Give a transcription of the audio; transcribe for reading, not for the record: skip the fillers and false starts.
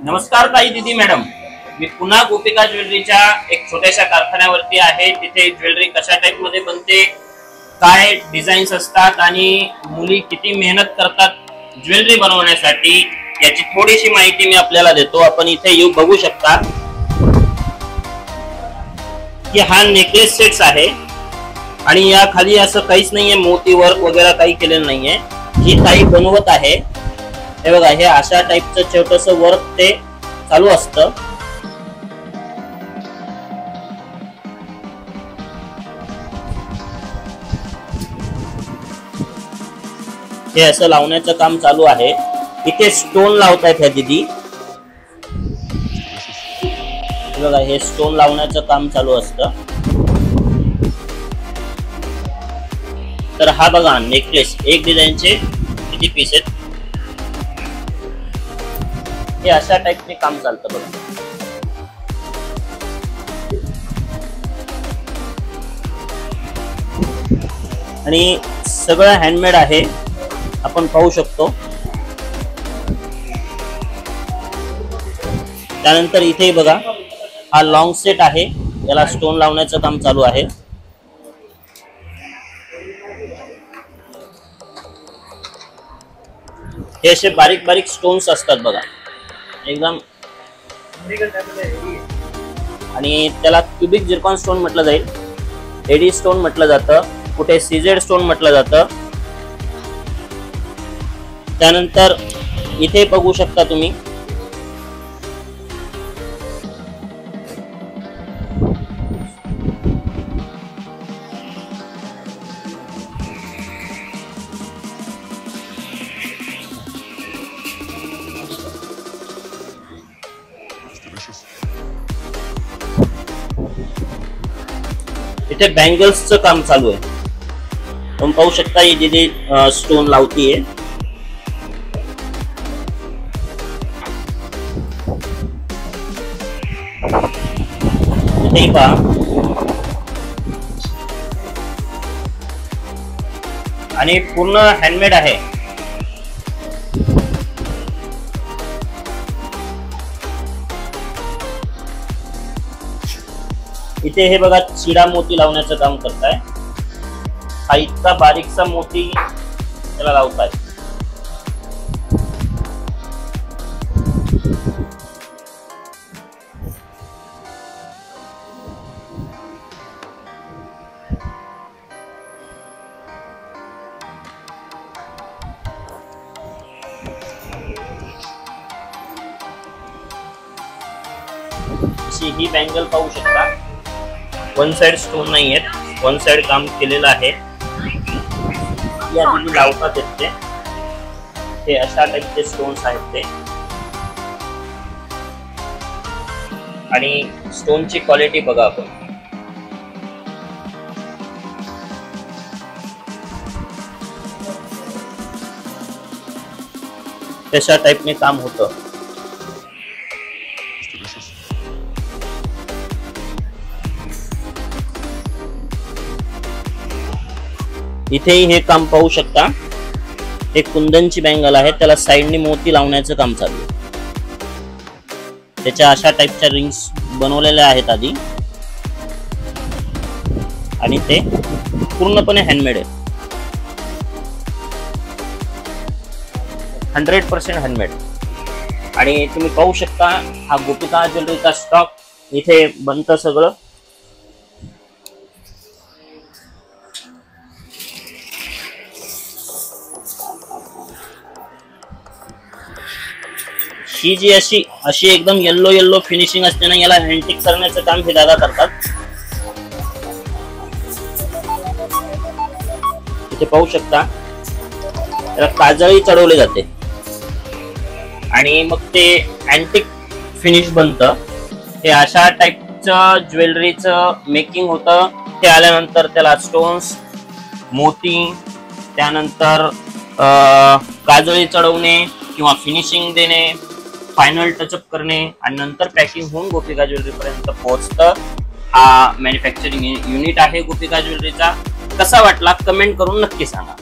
नमस्कार ताई, दीदी, मॅडम. मी पुन्हा गोपिका ज्वेलरीच्या एक छोट्याशा कारखान्यावरती आहे. तिथे ज्वेलरी कशा टाइप मध्ये बनते, काय डिझाईन्स असतात आणि मुली किती मेहनत करतात ज्वेलरी बनवण्यासाठी याची थोडीशी माहिती मी आपल्याला देतो. आपण इथे येऊ बघू शकता की हा नेकलेस सेट्स आहे आणि या खाली असं काहीच नाहीये, मोती वर्क वगैरे काही केलेलं नाहीये. ही ताई बनवत आहे. हे बघा, हे अशा टाइपचं छोटंसं वर्क ते चालू असतं. हे असं लावण्याचं काम चालू आहे. इथे स्टोन लावतायत ह्या दीदी. बघा, हे स्टोन लावण्याचं काम चालू असतं. तर हा बघा नेकलेस, एक डिझाईनचे किती पीस आहेत. हे अशा टाइपने काम चालतं बघा. आणि सगळं हँडमेड आहे, आपण पाहू शकतो. त्यानंतर इथे बघा, हा लॉंग सेट आहे, याला स्टोन लावण्याचं काम चालू आहे. हे असे बारीक बारीक स्टोन्स असतात बघा, एकदम. आणि त्याला क्युबिक झिरकॉन स्टोन म्हटलं जाईल, एडी स्टोन म्हटलं जातं, कुठे सीजेड स्टोन म्हटलं जातं. त्यानंतर इथे बघू शकता तुम्ही, इथे बँगल्सचं काम चालू आहे. तुम्ही पाहू शकता, ही दीदी स्टोन लावतीये. इथे पहा, आणि पूर्ण हँडमेड आहे. इथे हे बघा, चिडा मोती लावण्याचं काम करताय. हा इतका बारीकसा मोती त्याला लावताय. ही बँगल पाहू शकता, वन साइड स्टोन नाही आहेत, वन साइड काम केलेलं आहे. या तुम्ही लावतात येते, हे अशा टाइपचे स्टोन्स आहेत ते. आणि स्टोनची क्वालिटी बघा आपण. तशा टाइपने काम होतं. इथेही हे काम पाहू शकता. हे कुंदनची बँगल आहे, त्याला साइडने मोती लावण्याचं काम चालू आहे. त्याच्या अशा टाइपच्या रिंग्स बनवलेल्या आहेत आधी, आणि ते पूर्णपणे हँडमेड आहे. 100% हँडमेड. आणि तुम्ही पाहू शकता, हा गोपिका ज्वेलरीचा स्टॉक इथे बनतं सगळं. ही जी अशी एकदम येल्लो येल्लो फिनिशिंग असते ना, याला अँटिक करण्याचं काम हे दादा करतात. इथे पाहू शकता, त्याला काजळी चढवली जाते आणि मग ते अँटिक फिनिश बनतं. हे अशा टाइपचं ज्वेलरीचं मेकिंग होतं. ते आल्यानंतर त्याला स्टोन्स, मोती, त्यानंतर काजळी चढवणे किंवा फिनिशिंग देणे, फायनल टचअप करणे, आणि नंतर पॅकिंग होऊन गोपिका ज्वेलरी पर्यंत पोहोचतं. हा मॅन्युफॅक्चरिंग युनिट आहे गोपिका ज्वेलरीचा. कसा वाटला कमेंट करून नक्की सांगा.